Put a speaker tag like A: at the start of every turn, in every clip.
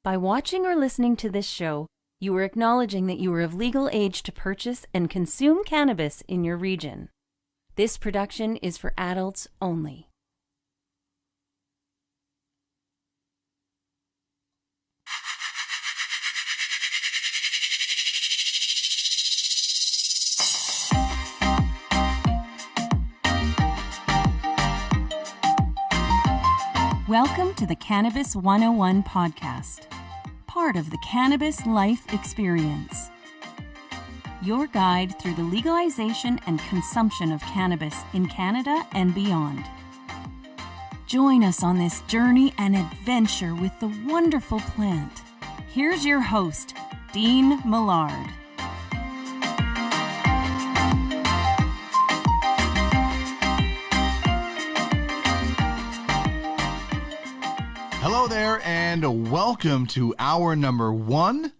A: By watching or listening to this show, you are acknowledging that you are of legal age to purchase and consume cannabis in your region. This production is for adults only. Welcome to the Cannabis 101 podcast, part of the Cannabis Life Experience. Your guide through the legalization and consumption of cannabis in Canada and beyond. Join us on this journey and adventure with the wonderful plant. Here's your host, Dean Millard.
B: Hello there, and welcome to hour number 1,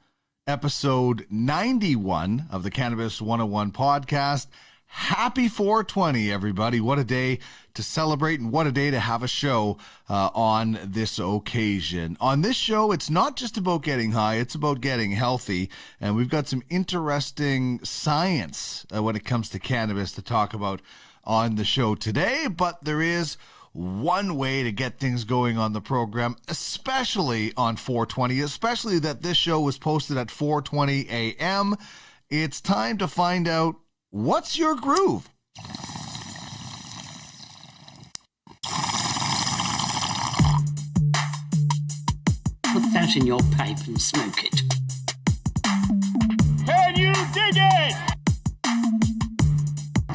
B: episode 91 of the Cannabis 101 podcast. Happy 420, everybody. What a day to celebrate, and what a day to have a show on this occasion. On this show, it's not just about getting high, it's about getting healthy, and we've got some interesting science when it comes to cannabis to talk about on the show today, but there is one way to get things going on the program, especially on 420, especially that this show was posted at 4:20 a.m. It's time to find out what's your groove.
C: Put that in your pipe and smoke it.
D: Can you dig it?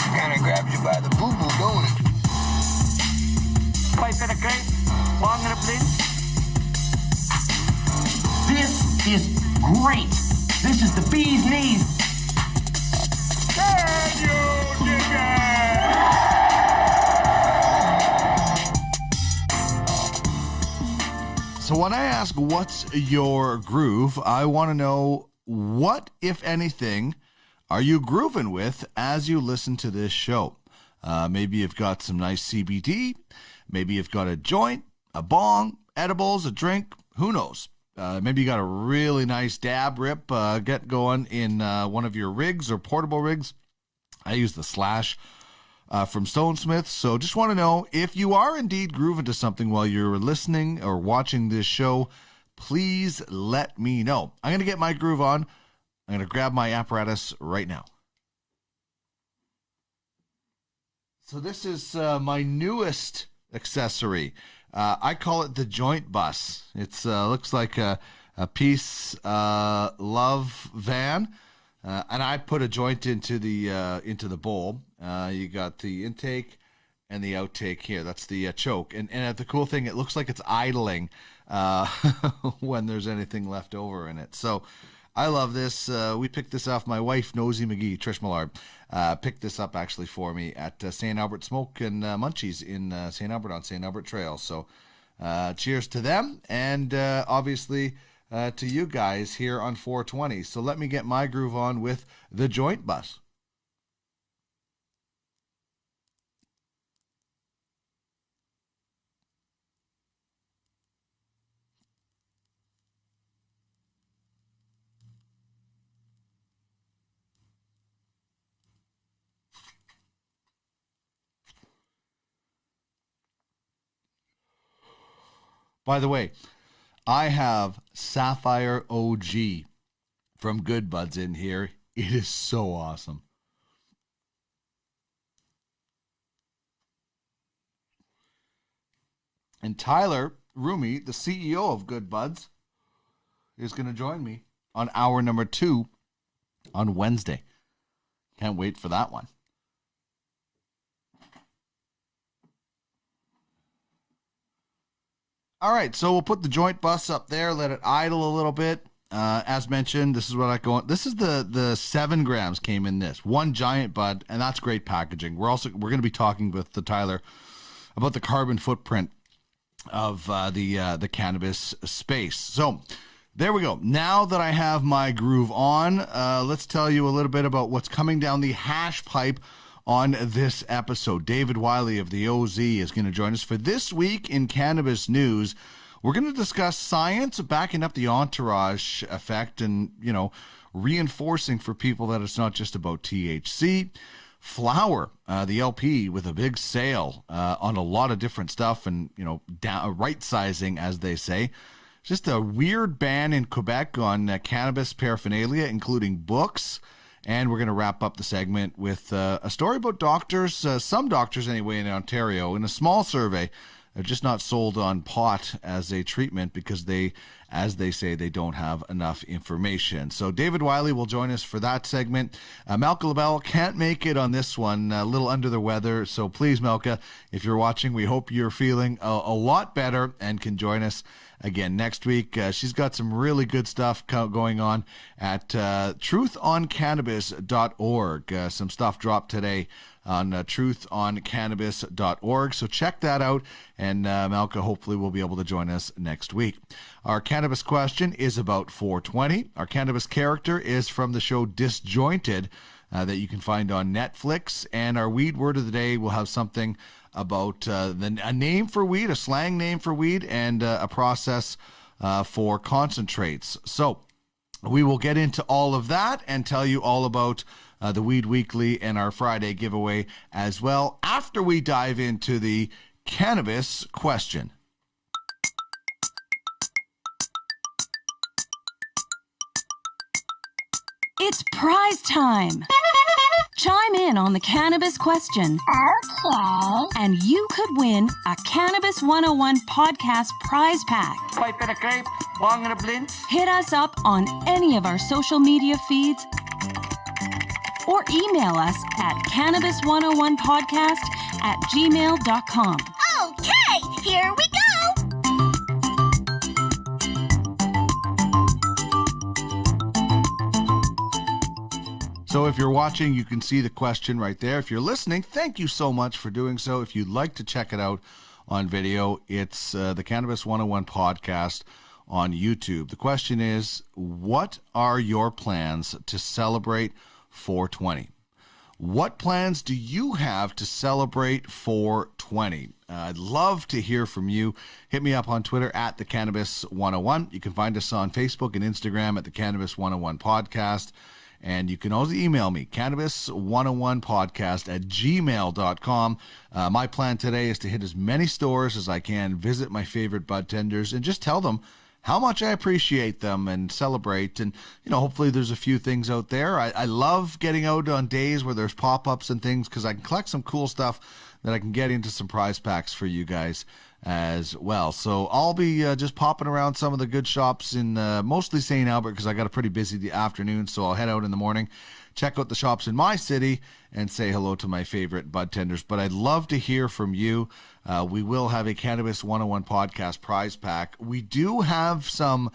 E: Kinda grabs you by the boo-boo, don't it?
D: Pipe in a crate, long in a plane.
F: This is great. This is the bee's knees.
D: Can you dig it?
B: So when I ask what's your groove, I want to know what, if anything, are you grooving with as you listen to this show? Maybe you've got some nice CBD. Maybe you've got a joint, a bong, edibles, a drink, who knows? Maybe you got a really nice dab rip, get going in one of your rigs or portable rigs. I use the Slash from Stone Smith. So just want to know if you are indeed grooving to something while you're listening or watching this show, please let me know. I'm going to get my groove on. I'm going to grab my apparatus right now. So this is my newest accessory. I call it the joint bus. It's looks like a peace love van, and I put a joint into the bowl. You got the intake and the outtake here. That's the choke, and the cool thing, it looks like it's idling when there's anything left over in it. So I love this. We picked this off. My wife, Nosy McGee, Trish Millard, picked this up actually for me at St. Albert Smoke and Munchies in St. Albert on St. Albert Trail. So cheers to them, and obviously to you guys here on 420. So let me get my groove on with the joint bus. By the way, I have Sapphire OG from Good Buds in here. It is so awesome. And Tyler Rumi, the CEO of Good Buds, is going to join me on hour number 2 on Wednesday. Can't wait for that one. All right, so we'll put the joint bus up there, let it idle a little bit. As mentioned, this is what I go on. This is the 7 grams came in this one giant bud, and that's great packaging. We're going to be talking with the Tyler about the carbon footprint of the cannabis space. So there we go. Now that I have my groove on, let's tell you a little bit about what's coming down the hash pipe on this episode. David Wiley of the OZ is going to join us for This Week in Cannabis News. We're going to discuss science backing up the entourage effect and, reinforcing for people that it's not just about THC. Flower, the LP, with a big sale on a lot of different stuff and, right sizing, as they say. Just a weird ban in Quebec on cannabis paraphernalia, including books. And we're going to wrap up the segment with a story about doctors, some doctors anyway, in Ontario, in a small survey, are just not sold on pot as a treatment because they, as they say, they don't have enough information. So David Wiley will join us for that segment. Malka LaBelle can't make it on this one, a little under the weather. So please, Malka, if you're watching, we hope you're feeling a lot better and can join us again next week. She's got some really good stuff going on at truthoncannabis.org. Some stuff dropped today on truthoncannabis.org. So check that out, and Malka hopefully will be able to join us next week. Our cannabis question is about 420. Our cannabis character is from the show Disjointed that you can find on Netflix. And our weed word of the day will have something about a name for weed, a slang name for weed, and a process for concentrates. So we will get into all of that and tell you all about the Weed Weekly and our Friday giveaway as well after we dive into the cannabis question.
A: It's prize time. Chime in on the cannabis question.
G: Okay.
A: And you could win a Cannabis 101 podcast prize pack.
D: Pipe and a crepe, bong and a blint.
A: Hit us up on any of our social media feeds or email us at cannabis101podcast@gmail.com.
G: Okay, here we go.
B: So if you're watching, you can see the question right there. If you're listening, thank you so much for doing so. If you'd like to check it out on video, it's the Cannabis 101 podcast on YouTube. The question is, what are your plans to celebrate 420? What plans do you have to celebrate 420? I'd love to hear from you. Hit me up on Twitter at the Cannabis 101. You can find us on Facebook and Instagram at the Cannabis 101 podcast. And you can also email me, cannabis101podcast@gmail.com. My plan today is to hit as many stores as I can, visit my favorite bud tenders, and just tell them how much I appreciate them and celebrate. And, hopefully there's a few things out there. I love getting out on days where there's pop-ups and things because I can collect some cool stuff that I can get into some prize packs for you guys as well. So I'll be just popping around some of the good shops in mostly St. Albert because I got a pretty busy afternoon. So I'll head out in the morning, check out the shops in my city, and say hello to my favorite bud tenders. But I'd love to hear from you. We will have a Cannabis 101 podcast prize pack. We do have some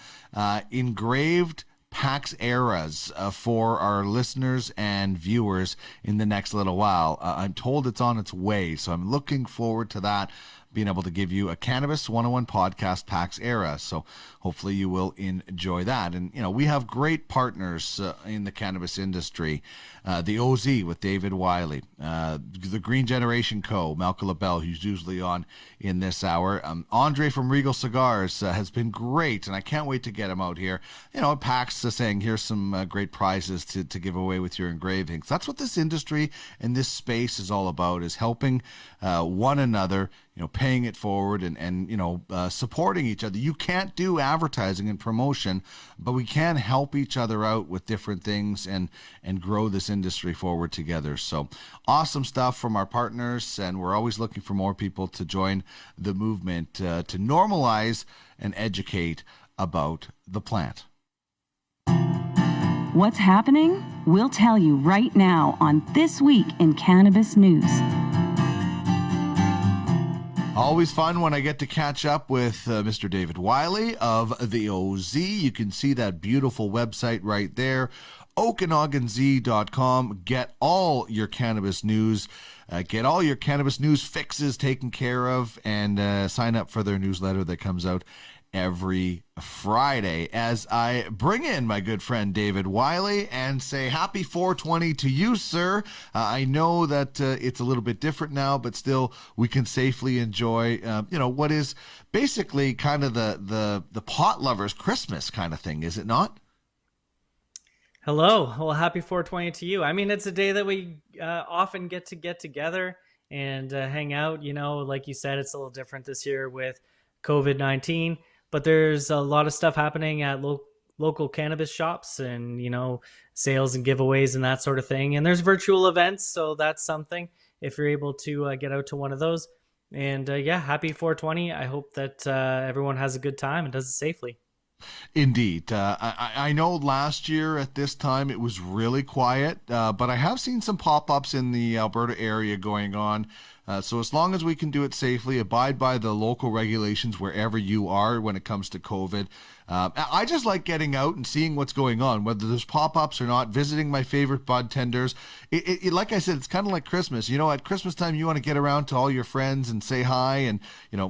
B: engraved PAX eras for our listeners and viewers in the next little while. I'm told it's on its way, so I'm looking forward to that, being able to give you a Cannabis 101 podcast PAX era. So hopefully you will enjoy that. And, we have great partners in the cannabis industry. The OZ with David Wiley, the Green Generation Co., Malka LaBelle, who's usually on in this hour. Andre from Regal Cigars has been great, and I can't wait to get him out here. At PAX saying, here's some great prizes to give away with your engravings. That's what this industry and this space is all about, is helping one another, paying it forward and supporting each other. You can't do advertising and promotion, but we can help each other out with different things and grow this industry forward together. So awesome stuff from our partners, and we're always looking for more people to join the movement to normalize and educate about the plant.
A: What's happening? We'll tell you right now on This Week in Cannabis News.
B: Always fun when I get to catch up with Mr. David Wiley of the OZ. You can see that beautiful website right there, OkanaganZ.com. Get all your cannabis news. Get all your cannabis news fixes taken care of, and sign up for their newsletter that comes out every Friday, as I bring in my good friend David Wiley and say happy 420 to you, sir. I know that it's a little bit different now, but still we can safely enjoy, what is basically kind of the pot lovers Christmas kind of thing, is it not?
H: Hello. Well, happy 420 to you. I mean, it's a day that we often get together and hang out. Like you said, it's a little different this year with COVID-19, but there's a lot of stuff happening at local cannabis shops and, sales and giveaways and that sort of thing. And there's virtual events, so that's something if you're able to get out to one of those. And happy 420. I hope that everyone has a good time and does it safely.
B: Indeed. I know last year at this time it was really quiet, but I have seen some pop-ups in the Alberta area going on. So as long as we can do it safely, abide by the local regulations wherever you are when it comes to COVID. I just like getting out and seeing what's going on, whether there's pop-ups or not, visiting my favorite bud tenders. Like I said, it's kind of like Christmas. At Christmas time, you want to get around to all your friends and say hi and,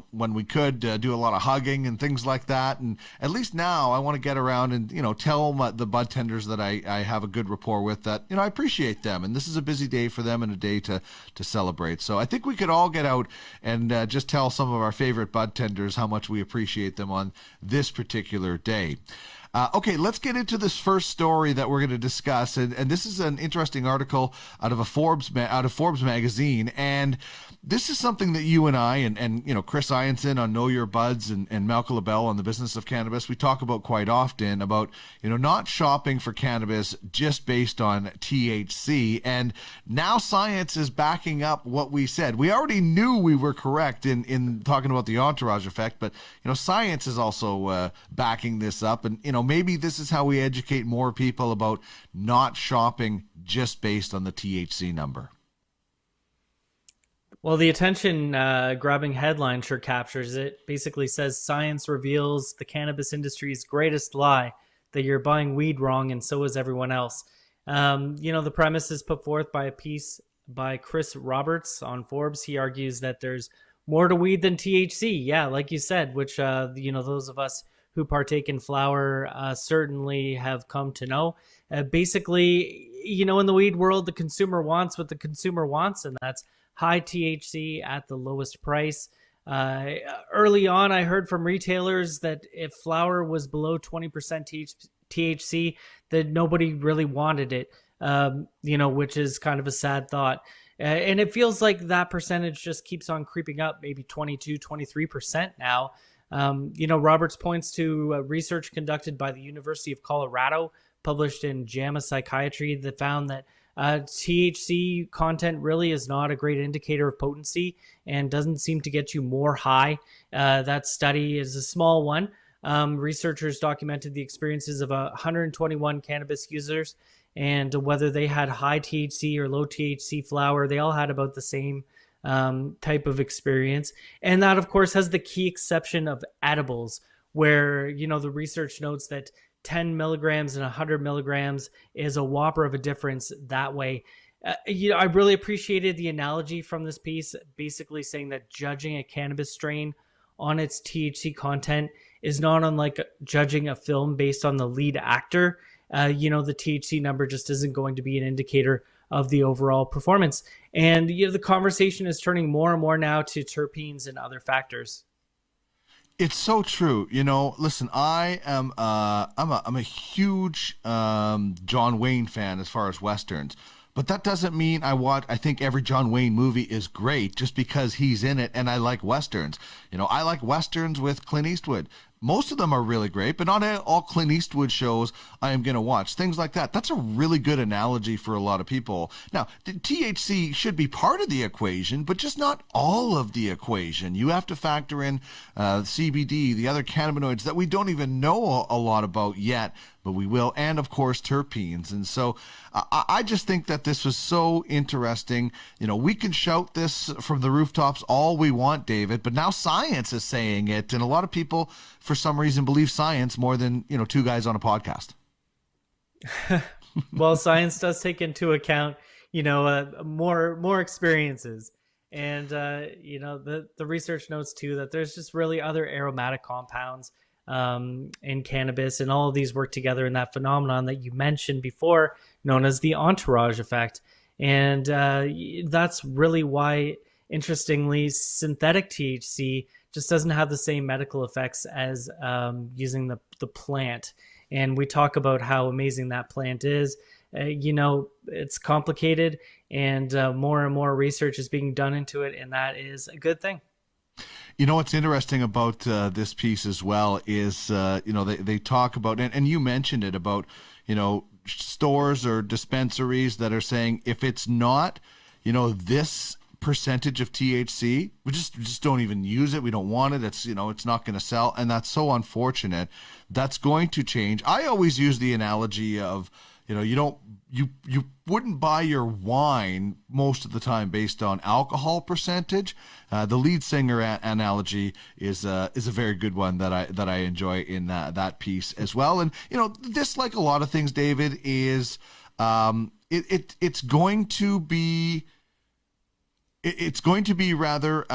B: when we could, do a lot of hugging and things like that. And at least now I want to get around and, tell the bud tenders that I have a good rapport with that, I appreciate them. And this is a busy day for them and a day to celebrate. So I think we could all get out and just tell some of our favorite bud tenders how much we appreciate them on this particular day. Okay, let's get into this first story that we're going to discuss, and this is an interesting article out of Forbes magazine, and this is something that you and I and Chris Ianson on Know Your Buds and Malcolm LaBelle on the Business of Cannabis, we talk about quite often about not shopping for cannabis just based on THC, and now science is backing up what we said. We already knew we were correct in talking about the entourage effect, but science is also backing this up, and maybe this is how we educate more people about not shopping just based on the THC number.
H: Well, the attention grabbing headline sure captures it. Basically says science reveals the cannabis industry's greatest lie, that you're buying weed wrong and so is everyone else. The premise is put forth by a piece by Chris Roberts on Forbes. He argues that there's more to weed than THC. Yeah, like you said, which, those of us who partake in flower certainly have come to know. Basically, in the weed world, the consumer wants what the consumer wants, and that's high THC at the lowest price. Early on, I heard from retailers that if flower was below 20% THC, that nobody really wanted it, which is kind of a sad thought. And it feels like that percentage just keeps on creeping up, maybe 22, 23% now. Roberts points to research conducted by the University of Colorado, published in JAMA Psychiatry, that found that THC content really is not a great indicator of potency and doesn't seem to get you more high. That study is a small one. Researchers documented the experiences of 121 cannabis users, and whether they had high THC or low THC flower, they all had about the same type of experience. And that, of course, has the key exception of edibles, where, the research notes that 10 milligrams and 100 milligrams is a whopper of a difference that way. I really appreciated the analogy from this piece, basically saying that judging a cannabis strain on its THC content is not unlike judging a film based on the lead actor. The THC number just isn't going to be an indicator of the overall performance. And the conversation is turning more and more now to terpenes and other factors.
B: It's so true. Listen, I'm a huge John Wayne fan as far as Westerns, but that doesn't mean I think every John Wayne movie is great just because he's in it and I like Westerns. I like Westerns with Clint Eastwood. Most of them are really great, but not all Clint Eastwood shows I am going to watch. Things like that. That's a really good analogy for a lot of people. Now, the THC should be part of the equation, but just not all of the equation. You have to factor in CBD, the other cannabinoids that we don't even know a lot about yet, but we will, and of course terpenes. And so I just think that this was so interesting. We can shout this from the rooftops all we want, David, but now science is saying it, and a lot of people for some reason believe science more than two guys on a podcast.
H: Well, science does take into account more experiences, and the research notes too that there's just really other aromatic compounds in cannabis, and all of these work together in that phenomenon that you mentioned before, known as the entourage effect. And that's really why, interestingly, synthetic THC just doesn't have the same medical effects as using the plant. And we talk about how amazing that plant is. It's complicated, and more research is being done into it, and that is a good thing.
B: What's interesting about this piece as well is, they talk about, and you mentioned it about, stores or dispensaries that are saying if it's not, this percentage of THC, we just don't even use it. We don't want it. It's, it's not going to sell. And that's so unfortunate. That's going to change. I always use the analogy of, you wouldn't buy your wine most of the time based on alcohol percentage. The lead singer analogy is a very good one that I enjoy in that piece as well. And this, like a lot of things, David, is it's going to be rather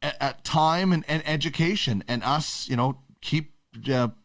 B: at time and education, and us keep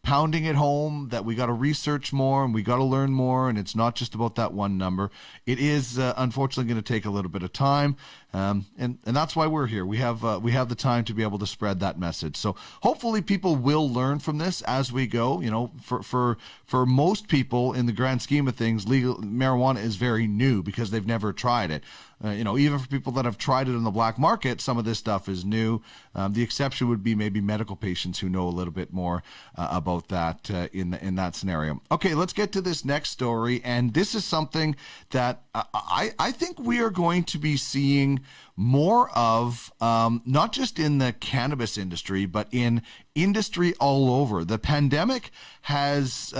B: pounding it home that we got to research more and we got to learn more, and it's not just about that one number. It is unfortunately going to take a little bit of time, and that's why we're here. We have the time to be able to spread that message. So hopefully people will learn from this as we go. For most people, in the grand scheme of things, legal marijuana is very new because they've never tried it. Even for people that have tried it in the black market, some of this stuff is new. The exception would be maybe medical patients who know a little bit more about that in that scenario. Okay, let's get to this next story. And this is something that I think we are going to be seeing more of, not just in the cannabis industry, but in industry all over. The pandemic has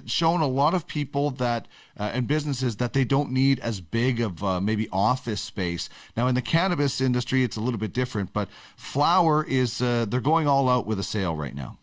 B: shown a lot of people that and businesses that they don't need as big of maybe office space. Now, in the cannabis industry, it's a little bit different, but flower is they're going all out with a sale right now.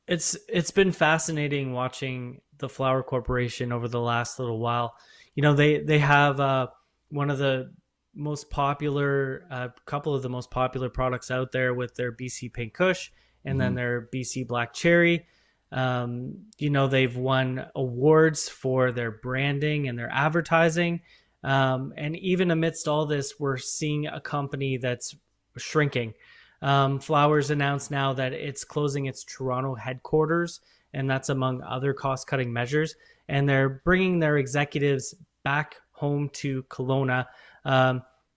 H: It's been fascinating watching the Flower Corporation over the last little while. They have one of the most popular, couple of the most popular products out there with their BC Pink Kush and then their BC Black Cherry. They've won awards for their branding and their advertising. And even amidst all this, we're seeing a company that's shrinking. Flowers announced now that it's closing its Toronto headquarters, and that's among other cost-cutting measures. And they're bringing their executives back home to Kelowna.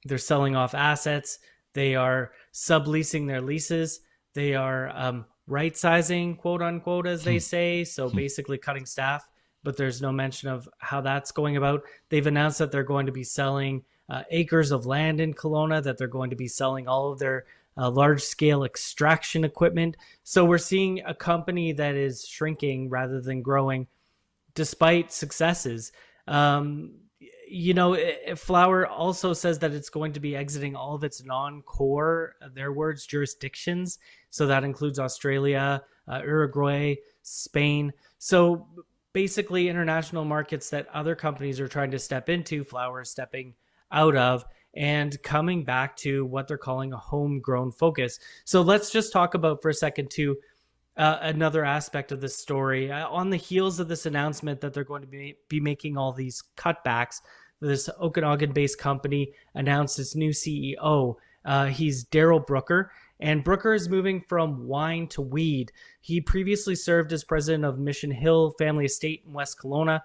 H: They're selling off assets. They are subleasing their leases. They are right-sizing, quote unquote, as they say. So basically cutting staff, but there's no mention of how that's going about. They've announced that they're going to be selling acres of land in Kelowna, that they're going to be selling all of their large-scale extraction equipment. So we're seeing a company that is shrinking rather than growing, despite successes. Flower also says that it's going to be exiting all of its non-core, their words, jurisdictions. So that includes Australia, Uruguay, Spain. So basically international markets that other companies are trying to step into, Flower is stepping out of and coming back to what they're calling a homegrown focus. So let's just talk about for a second too, another aspect of this story. On the heels of this announcement that they're going to be making all these cutbacks, this Okanagan-based company announced its new CEO. He's Daryl Brooker, and Brooker is moving from wine to weed. He previously served as president of Mission Hill Family Estate in West Kelowna.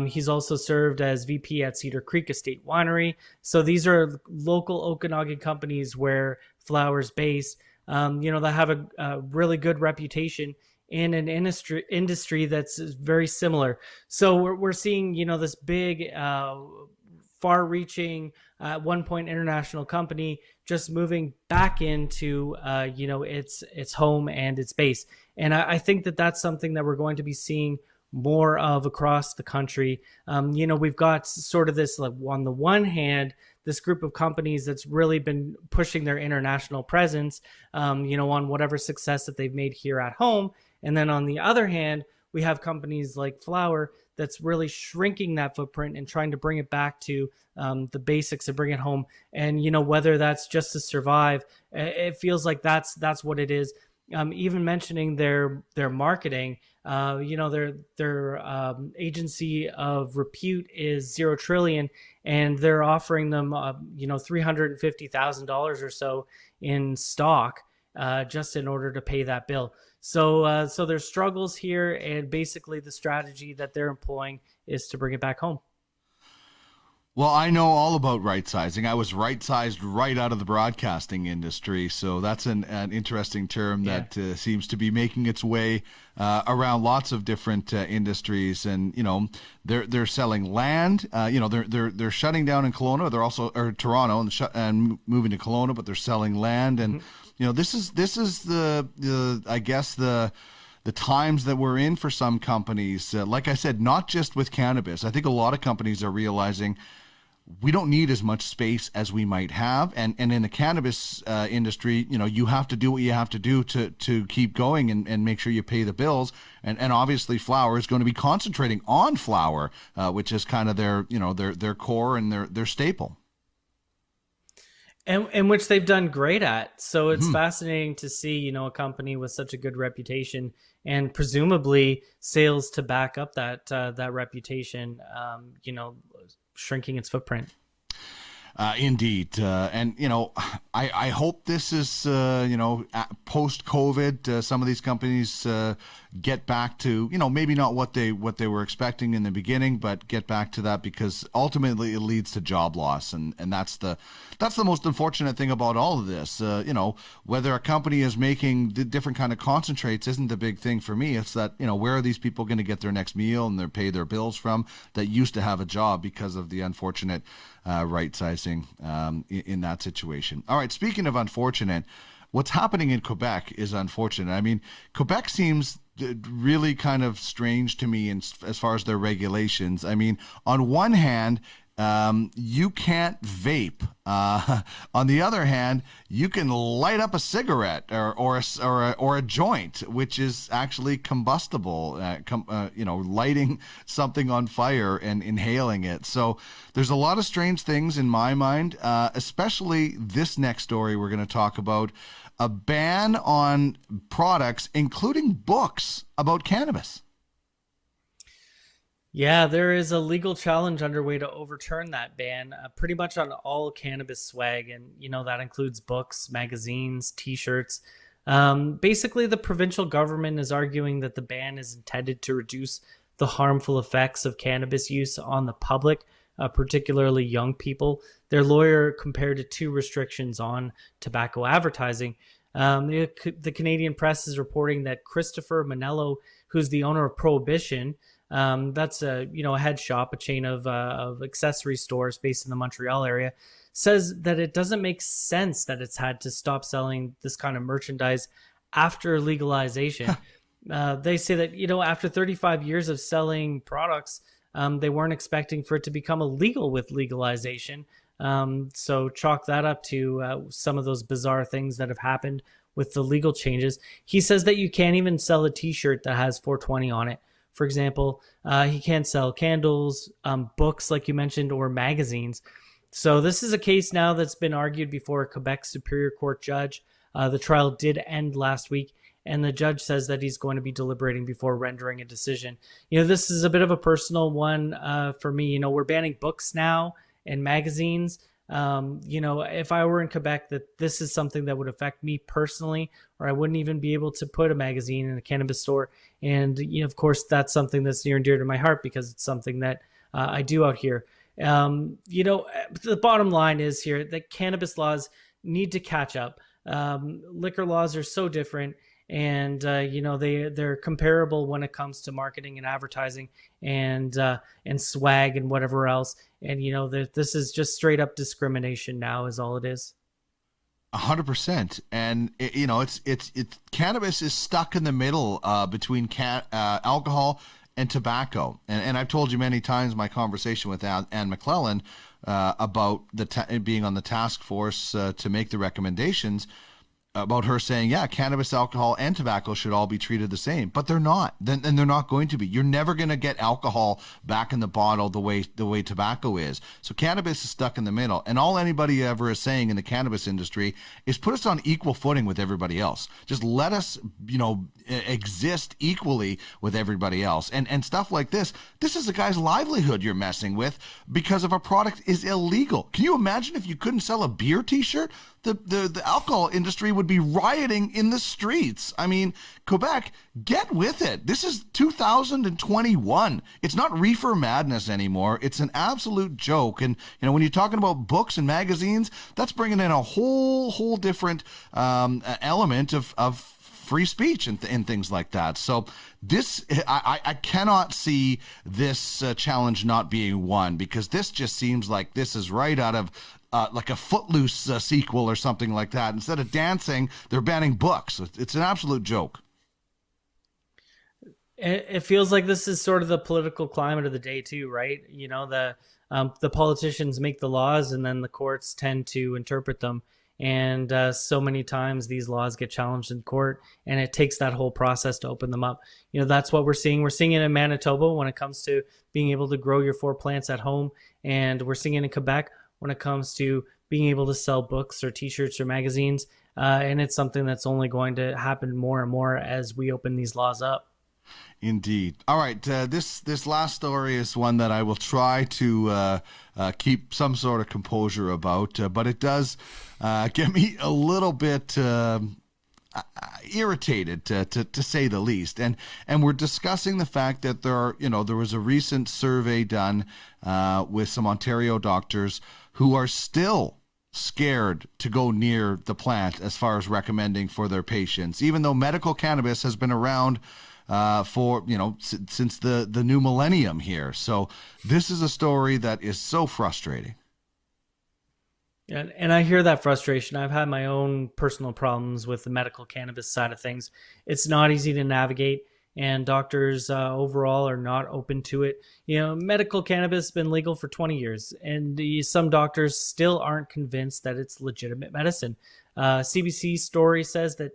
H: He's also served as VP at Cedar Creek Estate Winery. So these are local Okanagan companies where Flower's based. That have a really good reputation in an industry that's very similar. So we're seeing, this big, far-reaching, at one point international company just moving back into, its home and its base. And I think that that's something that we're going to be seeing more of across the country. We've got sort of this, like, on the one hand, this group of companies that's really been pushing their international presence, on whatever success that they've made here at home. And then on the other hand, we have companies like Flower that's really shrinking that footprint and trying to bring it back to the basics and bring it home. And, whether that's just to survive, it feels like that's what it is. even mentioning their marketing. Their agency of repute is 0 trillion, and they're offering them $350,000 or so in stock just in order to pay that bill. So there's struggles here, and basically the strategy that they're employing is to bring it back home.
B: Well, I know all about right sizing. I was right sized right out of the broadcasting industry. So that's an interesting term that seems to be making its way around lots of different industries. And, they're selling land. They're shutting down in Kelowna. They're also, or Toronto, and moving to Kelowna, but they're selling land. And, this is the I guess the times that we're in for some companies. Like I said, not just with cannabis. I think a lot of companies are realizing we don't need as much space as we might have. And in the cannabis industry, you have to do what you have to do to keep going and make sure you pay the bills. And obviously flower is going to be concentrating on flower, which is kind of their core and their staple.
H: And which they've done great at. So it's fascinating to see, a company with such a good reputation and presumably sales to back up that reputation, shrinking its footprint.
B: Indeed. And, I hope this is, post-COVID, some of these companies get back to, maybe not what they were expecting in the beginning, but get back to that, because ultimately it leads to job loss. And that's the most unfortunate thing about all of this. Whether a company is making different kind of concentrates isn't the big thing for me. It's that, where are these people going to get their next meal and pay their bills from that used to have a job because of the unfortunate right sizing in that situation. All right, speaking of unfortunate, what's happening in Quebec is unfortunate. I mean, Quebec seems really kind of strange to me as far as their regulations. I mean, on one hand, you can't vape. On the other hand, you can light up a cigarette or a joint, which is actually combustible. Lighting something on fire and inhaling it. So there's a lot of strange things in my mind, especially this next story we're going to talk about. A ban on products, including books about cannabis.
H: Yeah, there is a legal challenge underway to overturn that ban, pretty much on all cannabis swag. And, that includes books, magazines, T-shirts. Basically, the provincial government is arguing that the ban is intended to reduce the harmful effects of cannabis use on the public, particularly young people. Their lawyer compared it to restrictions on tobacco advertising. The Canadian press is reporting that Christopher Manello, who's the owner of Prohibition, that's a head shop, a chain of accessory stores based in the Montreal area, says that it doesn't make sense that it's had to stop selling this kind of merchandise after legalization. They say that, after 35 years of selling products, they weren't expecting for it to become illegal with legalization. So chalk that up to some of those bizarre things that have happened with the legal changes. He says that you can't even sell a T-shirt that has 420 on it. For example, he can't sell candles, books, like you mentioned, or magazines. So this is a case now that's been argued before a Quebec Superior Court judge. The trial did end last week, and the judge says that he's going to be deliberating before rendering a decision. This is a bit of a personal one for me. We're banning books now and magazines. If I were in Quebec, that this is something that would affect me personally, or I wouldn't even be able to put a magazine in a cannabis store. And, of course, that's something that's near and dear to my heart because it's something that I do out here. The bottom line is here that cannabis laws need to catch up. Liquor laws are so different. And, they're comparable when it comes to marketing and advertising and swag and whatever else. And, this is just straight up discrimination now is all it is.
B: 100%. And, it's cannabis is stuck in the middle between alcohol and tobacco. And I've told you many times my conversation with Anne McClellan about being on the task force to make the recommendations. about her saying, yeah, cannabis, alcohol, and tobacco should all be treated the same, but they're not. And they're not going to be. You're never going to get alcohol back in the bottle the way tobacco is. So cannabis is stuck in the middle. And all anybody ever is saying in the cannabis industry is put us on equal footing with everybody else. Just let us, exist equally with everybody else. And stuff like this is a guy's livelihood you're messing with because of a product is illegal. Can you imagine if you couldn't sell a beer t-shirt? The alcohol industry would be rioting in the streets. I mean, Quebec, get with it. This is 2021. It's not reefer madness anymore. It's an absolute joke. And, when you're talking about books and magazines, that's bringing in a whole different element of free speech and things like that. So this, I cannot see this challenge not being won, because this just seems like this is right out of like a Footloose sequel or something like that. Instead of dancing, they're banning books. It's an absolute joke.
H: It feels like this is sort of the political climate of the day too, right? The politicians make the laws and then the courts tend to interpret them. And so many times these laws get challenged in court, and it takes that whole process to open them up. That's what we're seeing. We're seeing it in Manitoba when it comes to being able to grow your 4 plants at home. And we're seeing it in Quebec when it comes to being able to sell books or t-shirts or magazines. And it's something that's only going to happen more and more as we open these laws up.
B: Indeed. All right. This last story is one that I will try to keep some sort of composure about, but it does get me a little bit irritated, to say the least. And we're discussing the fact that there was a recent survey done with some Ontario doctors who are still scared to go near the plant as far as recommending for their patients, even though medical cannabis has been around for since the new millennium here. So this is a story that is so frustrating.
H: And I hear that frustration. I've had my own personal problems with the medical cannabis side of things. It's not easy to navigate, and doctors overall are not open to it. Medical cannabis has been legal for 20 years, and some doctors still aren't convinced that it's legitimate medicine. CBC story says that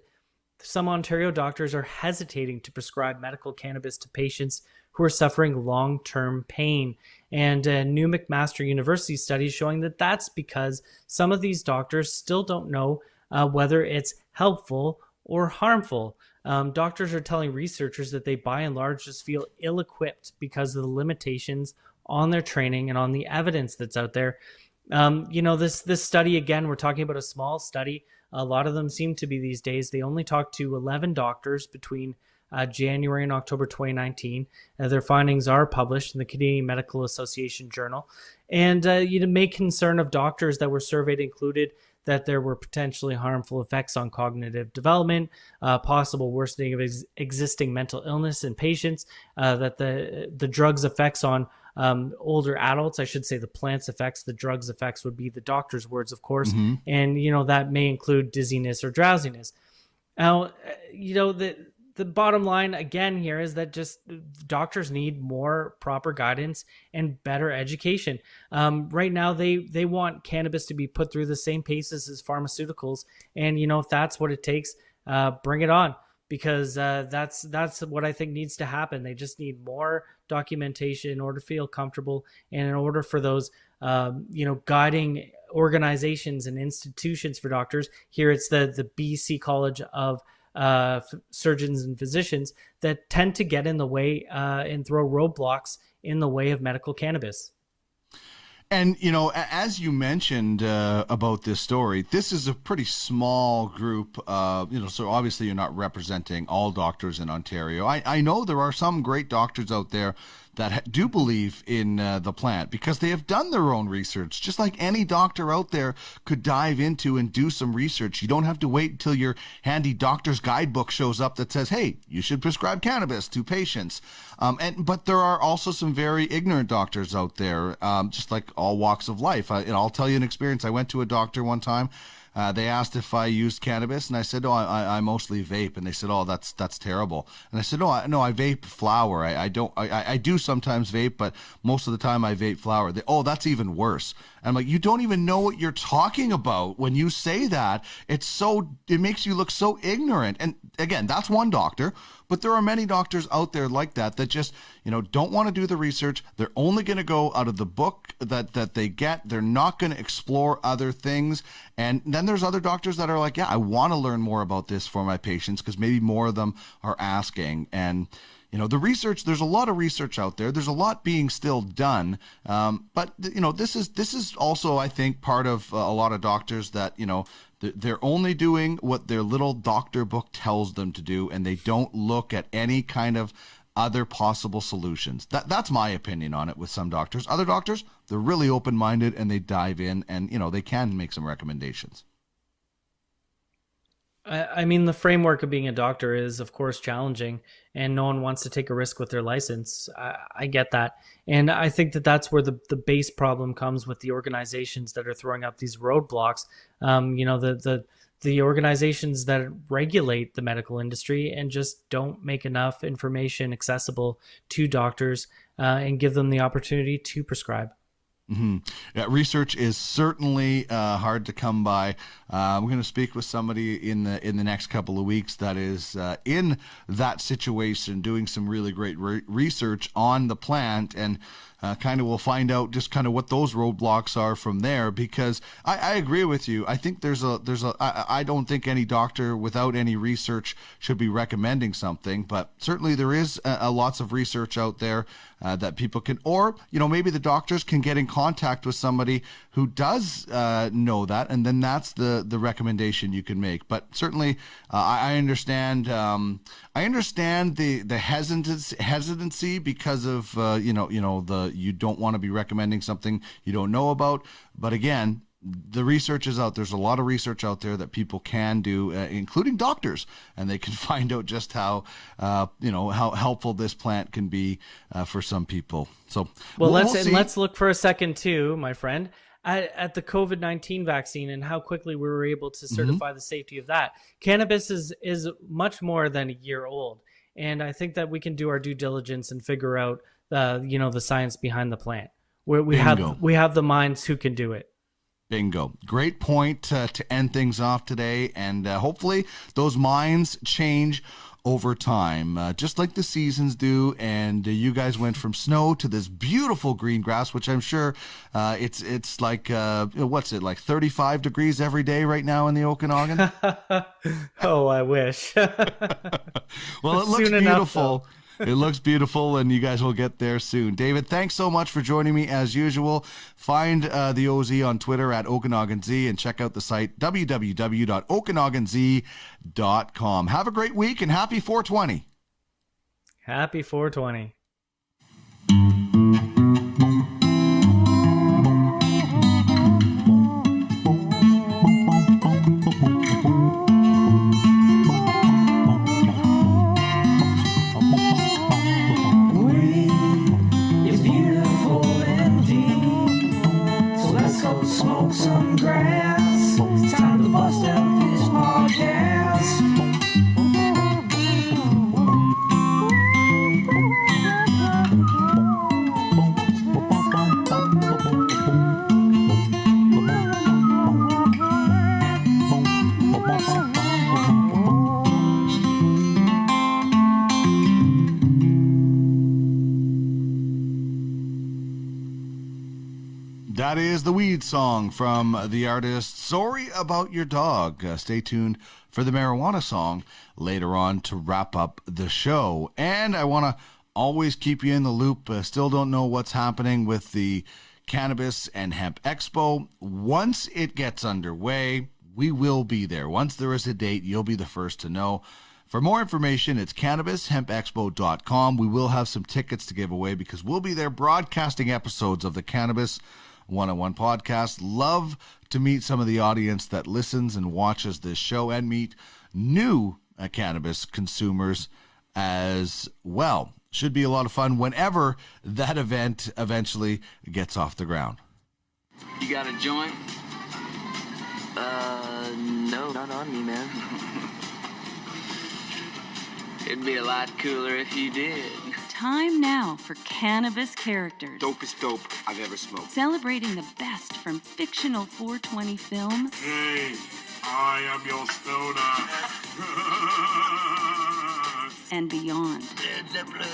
H: some Ontario doctors are hesitating to prescribe medical cannabis to patients who are suffering long-term pain. And new McMaster University studies showing that that's because some of these doctors still don't know whether it's helpful or harmful. Doctors are telling researchers that they, by and large, just feel ill-equipped because of the limitations on their training and on the evidence that's out there. This study, again, we're talking about a small study. A lot of them seem to be these days. They only talked to 11 doctors between January and October 2019. Their findings are published in the Canadian Medical Association Journal. And main concern of doctors that were surveyed included that there were potentially harmful effects on cognitive development, possible worsening of existing mental illness in patients, that the drug's effects on older adults, I should say the plant's effects, the drug's effects would be the doctor's words, of course. Mm-hmm. And, that may include dizziness or drowsiness. Now, the bottom line again here is that just doctors need more proper guidance and better education. Right now, they want cannabis to be put through the same paces as pharmaceuticals. And, if that's what it takes, bring it on. Because that's what I think needs to happen. They just need more documentation in order to feel comfortable, and in order for those guiding organizations and institutions for doctors. Here it's the BC College of Surgeons and Physicians that tend to get in the way and throw roadblocks in the way of medical cannabis.
B: And, as you mentioned about this story, this is a pretty small group, so obviously you're not representing all doctors in Ontario. I know there are some great doctors out there that do believe in the plant because they have done their own research, just like any doctor out there could dive into and do some research. You don't have to wait until your handy doctor's guidebook shows up that says, hey, you should prescribe cannabis to patients. But there are also some very ignorant doctors out there, just like all walks of life. I'll tell you an experience. I went to a doctor one time. They asked if I used cannabis, and I said, "Oh, I mostly vape." And they said, "Oh, that's terrible." And I said, "No, I vape flower. I do sometimes vape, but most of the time I vape flower. Oh, that's even worse. I'm like, you don't even know what you're talking about when you say that. It makes you look so ignorant. And again, that's one doctor, but there are many doctors out there like that just, don't want to do the research. They're only going to go out of the book that they get. They're not going to explore other things. And then there's other doctors that are like, yeah, I want to learn more about this for my patients because maybe more of them are asking. And the research, there's a lot of research out there. There's a lot being still done. But this is also, I think, part of a lot of doctors that, they're only doing what their little doctor book tells them to do, and they don't look at any kind of other possible solutions. That's my opinion on it with some doctors. Other doctors, they're really open-minded and they dive in and, they can make some recommendations.
H: I mean, the framework of being a doctor is, of course, challenging, and no one wants to take a risk with their license. I get that. And I think that that's where the base problem comes with the organizations that are throwing up these roadblocks. The organizations that regulate the medical industry and just don't make enough information accessible to doctors and give them the opportunity to prescribe.
B: Mm-hmm. Yeah, research is certainly hard to come by. We're going to speak with somebody in the next couple of weeks that is in that situation, doing some really great research on the plant, and kind of we'll find out just kind of what those roadblocks are from there. Because I agree with you. I think I don't think any doctor without any research should be recommending something, but certainly there is lots of research out there that people can, or maybe the doctors can get in contact with somebody who does know that, and then that's the recommendation you can make. But certainly, I understand. I understand the hesitancy because of you don't want to be recommending something you don't know about. But again, the research is out. There's a lot of research out there that people can do, including doctors, and they can find out just how helpful this plant can be for some people. So
H: let's look for a second too, my friend, at the COVID-19 vaccine and how quickly we were able to certify the safety of that. Cannabis is much more than a year old, and I think that we can do our due diligence and figure out the science behind the plant. We have the minds who can do it.
B: Bingo. Great point to end things off today. And hopefully those minds change over time, just like the seasons do. And you guys went from snow to this beautiful green grass, which I'm sure it's like, what's it, like 35 degrees every day right now in the Okanagan?
H: Oh, I wish.
B: Well, it looks beautiful. It looks beautiful, and you guys will get there soon. David, thanks so much for joining me as usual. Find the OZ on Twitter at OkanaganZ and check out the site www.okanaganz.com. Have a great week and happy 420.
H: Happy 420.
F: Smoke some grass. It's time to bust out this podcast.
B: That is the Weed Song from the artist Sorry About Your Dog. Stay tuned for the Marijuana Song later on to wrap up the show. And I want to always keep you in the loop. Still don't know what's happening with the Cannabis and Hemp Expo. Once it gets underway, we will be there. Once there is a date, you'll be the first to know. For more information, it's cannabishempexpo.com. We will have some tickets to give away because we'll be there broadcasting episodes of the Cannabis 101 podcast. Love to meet some of the audience that listens and watches this show and meet new cannabis consumers as well. Should be a lot of fun whenever that event eventually gets off the ground.
I: You got a joint? No, not on me, man. It'd be a lot cooler if you did.
A: Time now for Cannabis Characters.
E: Dopest dope I've ever smoked.
A: Celebrating the best from fictional 420 film
J: Hey, I am your stoner.
A: and beyond.
E: Led Zeppelin.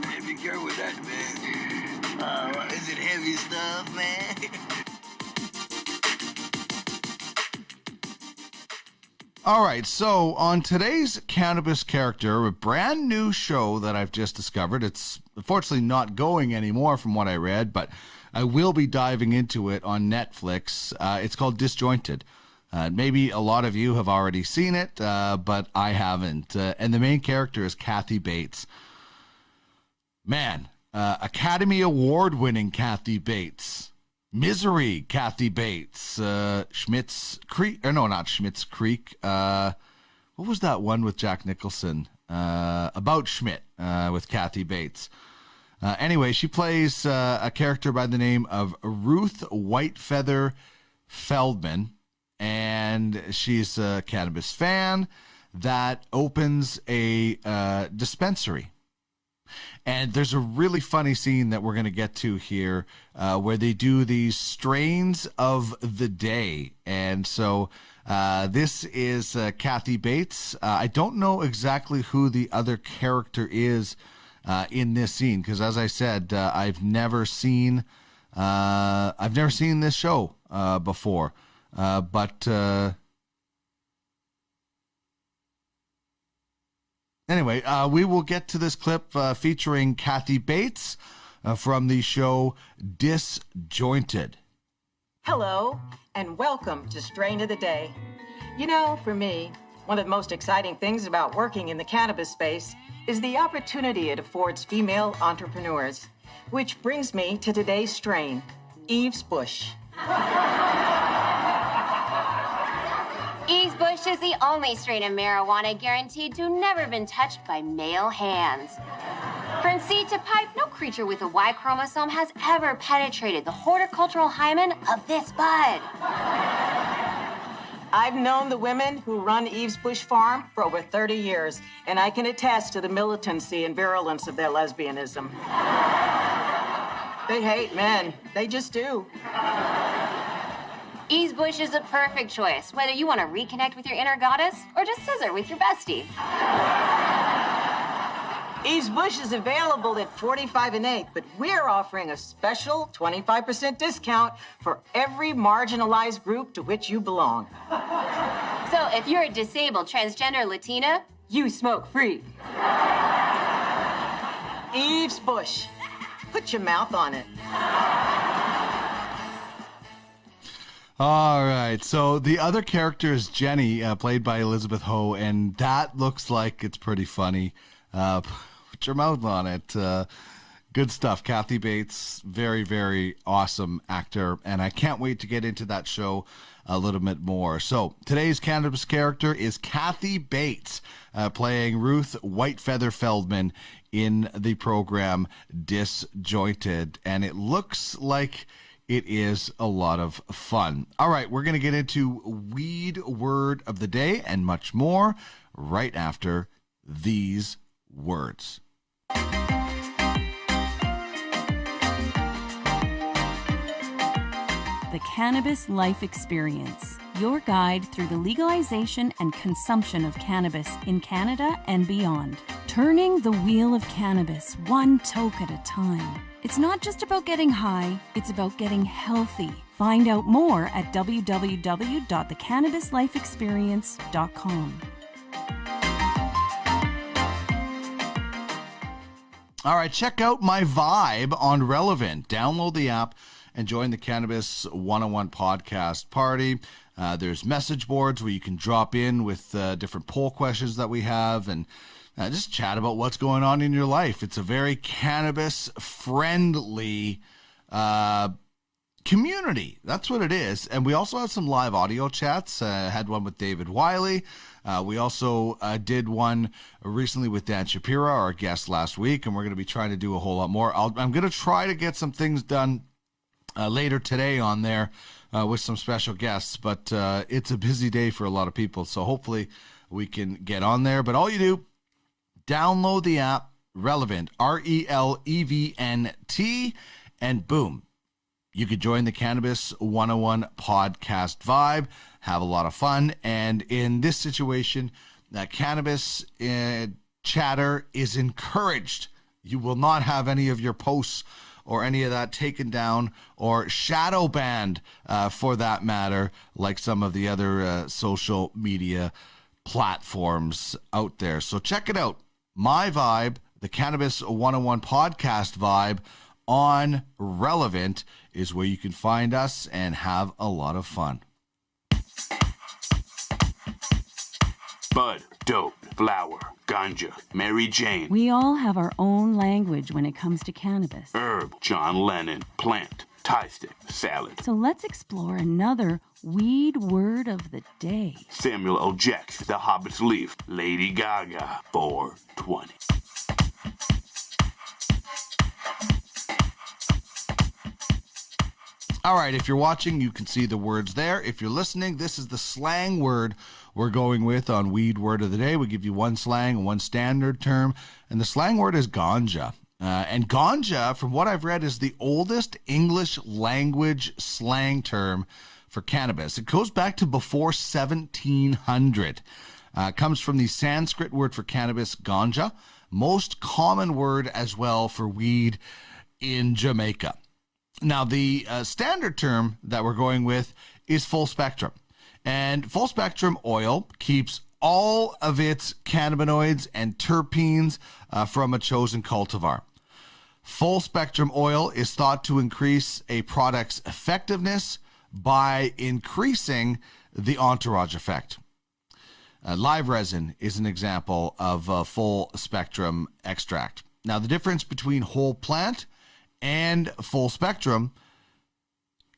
E: Heavy girl with that, man. Is it heavy stuff, man?
B: All right, so on today's Cannabis Character, a brand new show that I've just discovered. It's unfortunately not going anymore from what I read, but I will be diving into it on Netflix. It's called Disjointed. Maybe a lot of you have already seen it, but I haven't. And the main character is Kathy Bates. Man, Academy Award-winning Kathy Bates. Misery, Kathy Bates, Schmitz Creek, or no, not Schmitz Creek. What was that one with Jack Nicholson? About Schmidt, with Kathy Bates. Anyway, she plays a character by the name of Ruth Whitefeather Feldman, and she's a cannabis fan that opens a dispensary. And there's a really funny scene that we're going to get to here where they do these strains of the day. And so this is Kathy Bates. I don't know exactly who the other character is in this scene because, as I said, I've never seen this show before. Anyway, we will get to this clip featuring Kathy Bates from the show Disjointed.
K: Hello, and welcome to Strain of the Day. You know, for me, one of the most exciting things about working in the cannabis space is the opportunity it affords female entrepreneurs. Which brings me to today's strain, Eve's Bush.
G: Eve's Bush is the only strain of marijuana guaranteed to have never been touched by male hands. From seed to pipe, no creature with a Y chromosome has ever penetrated the horticultural hymen of this bud.
K: I've known the women who run Eve's Bush Farm for over 30 years, and I can attest to the militancy and virulence of their lesbianism. They hate men. They just do.
G: Eve's Bush is a perfect choice, whether you want to reconnect with your inner goddess or just scissor with your bestie.
K: Eve's Bush is available at 45 and 8, but we're offering a special 25% discount for every marginalized group to which you belong.
G: So if you're a disabled transgender Latina, you smoke free.
K: Eve's Bush. Put your mouth on it.
B: All right, so the other character is Jenny, played by Elizabeth Ho, and that looks like it's pretty funny. Put your mouth on it. Good stuff. Kathy Bates, very, very awesome actor, and I can't wait to get into that show a little bit more. So today's cannabis character is Kathy Bates, playing Ruth Whitefeather Feldman in the program Disjointed, and it looks like it is a lot of fun. All right, we're going to get into Weed Word of the Day and much more right after these words.
A: The Cannabis Life Experience, your guide through the legalization and consumption of cannabis in Canada and beyond. Turning the wheel of cannabis one toke at a time. It's not just about getting high, it's about getting healthy. Find out more at www.thecannabislifeexperience.com.
B: All right, check out my vibe on Relevant. Download the app and join the Cannabis 101 podcast party. There's message boards where you can drop in with different poll questions that we have and just chat about what's going on in your life. It's a very cannabis-friendly community. That's what it is. And we also have some live audio chats. Had one with David Wiley. We also did one recently with Dan Shapiro, our guest last week, and we're going to be trying to do a whole lot more. I'm going to try to get some things done later today on there with some special guests, but it's a busy day for a lot of people, so hopefully we can get on there. But all you do, download the app Relevant, RELEVNT, and boom, you could join the Cannabis 101 podcast vibe, have a lot of fun. And in this situation, cannabis chatter is encouraged. You will not have any of your posts or any of that taken down or shadow banned, for that matter, like some of the other social media platforms out there. So check it out. My vibe, the Cannabis 101 podcast vibe on Relevant, is where you can find us and have a lot of fun.
J: Bud, dope, flower, ganja, Mary Jane.
A: We all have our own language when it comes to cannabis.
J: Herb, John Lennon, plant, Thai stick, salad.
A: So let's explore another weed word of the day.
J: Samuel L. Jackson, The Hobbit's Leaf, Lady Gaga, 420.
B: All right, if you're watching, you can see the words there. If you're listening, this is the slang word we're going with on Weed Word of the Day. We give you one slang and one standard term, and the slang word is ganja. And ganja, from what I've read, is the oldest English language slang term for cannabis. It goes back to before 1700. It comes from the Sanskrit word for cannabis, ganja, most common word as well for weed in Jamaica. Now, the standard term that we're going with is full spectrum. And full spectrum oil keeps all of its cannabinoids and terpenes from a chosen cultivar. Full spectrum oil is thought to increase a product's effectiveness by increasing the entourage effect. Live resin is an example of a full spectrum extract. Now, the difference between whole plant and full spectrum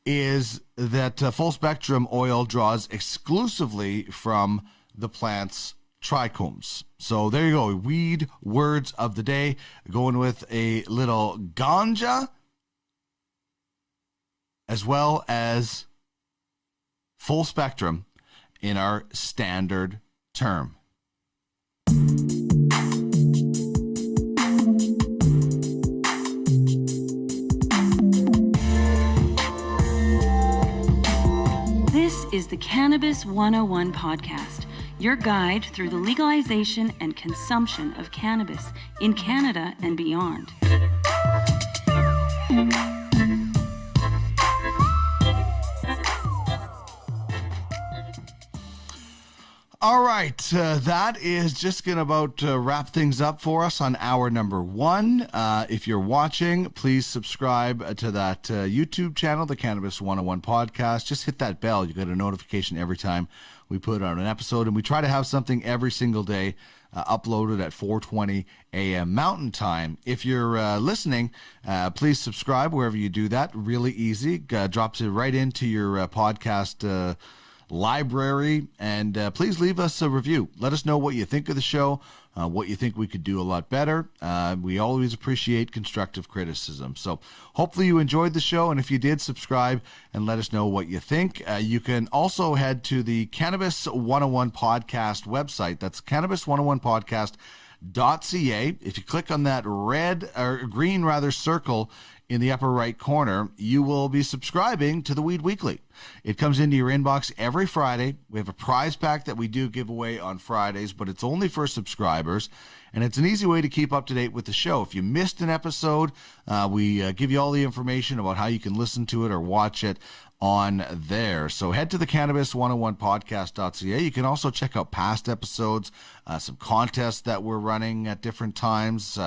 B: is that full spectrum oil draws exclusively from the plant's trichomes. So there you go, weed words of the day, going with a little ganja as well as full spectrum in our standard term.
A: This is the Cannabis 101 podcast, your guide through the legalization and consumption of cannabis in Canada and beyond.
B: All right, that is just going to about wrap things up for us on hour number one. If you're watching, please subscribe to that YouTube channel, the Cannabis 101 podcast. Just hit that bell. You get a notification every time we put out an episode, and we try to have something every single day uploaded at 4:20 a.m. Mountain Time. If you're listening, please subscribe wherever you do that. Really easy. Drops it right into your podcast library, and please leave us a review. Let us know what you think of the show, what you think we could do a lot better. We always appreciate constructive criticism. So hopefully you enjoyed the show, and if you did, subscribe and let us know what you think. You can also head to the Cannabis 101 podcast website. That's cannabis101podcast.ca. If you click on that green circle in the upper right corner, you will be subscribing to the Weed Weekly. It comes into your inbox every Friday. We have a prize pack that we do give away on Fridays, but it's only for subscribers, and it's an easy way to keep up to date with the show. If you missed an episode, we give you all the information about how you can listen to it or watch it on there. So head to the cannabis101podcast.ca. You can also check out past episodes, some contests that we're running at different times.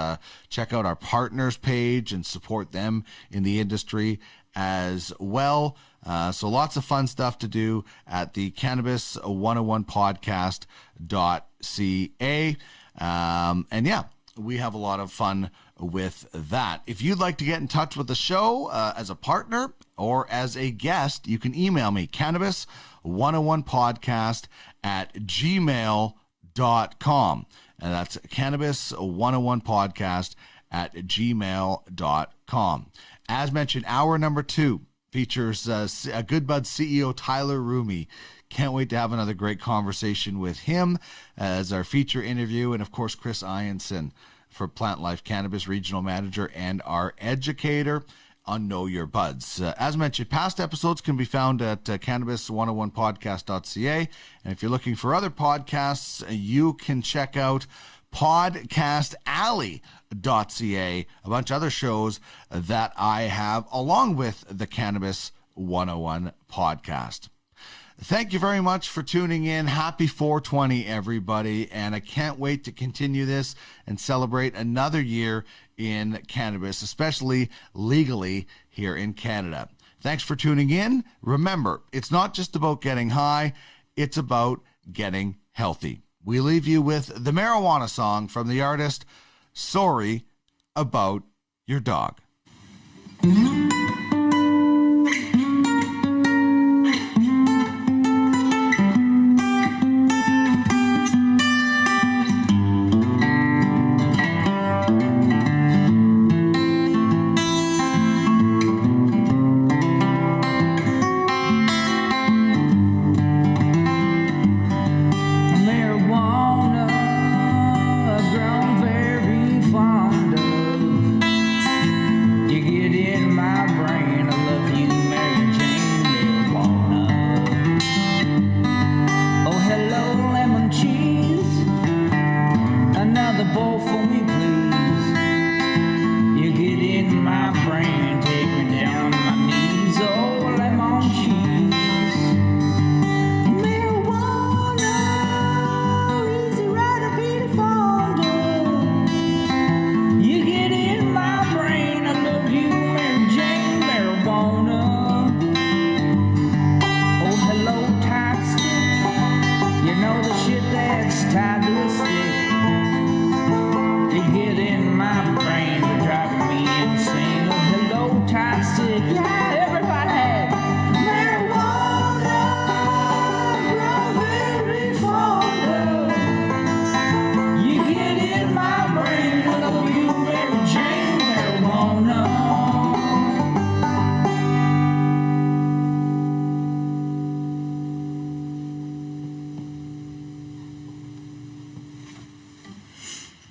B: Check out our partners page and support them in the industry as well. So lots of fun stuff to do at the cannabis101podcast.ca. And yeah, we have a lot of fun with that. If you'd like to get in touch with the show as a partner or as a guest, you can email me, cannabis101podcast@gmail.com. And that's cannabis101podcast@gmail.com. As mentioned, hour number 2 features Good Bud CEO Tyler Rumi. Can't wait to have another great conversation with him as our feature interview. And of course, Chris Ianson for Plant Life Cannabis regional manager and our educator on Know Your Buds. As mentioned, past episodes can be found at cannabis101podcast.ca. And if you're looking for other podcasts, you can check out podcastalley.ca, a bunch of other shows that I have along with the Cannabis 101 podcast. Thank you very much for tuning in. Happy 420, everybody. And I can't wait to continue this and celebrate another year in cannabis, especially legally here in Canada. Thanks for tuning in. Remember, it's not just about getting high, it's about getting healthy. We leave you with the marijuana song from the artist Sorry About Your Dog.
F: Yeah.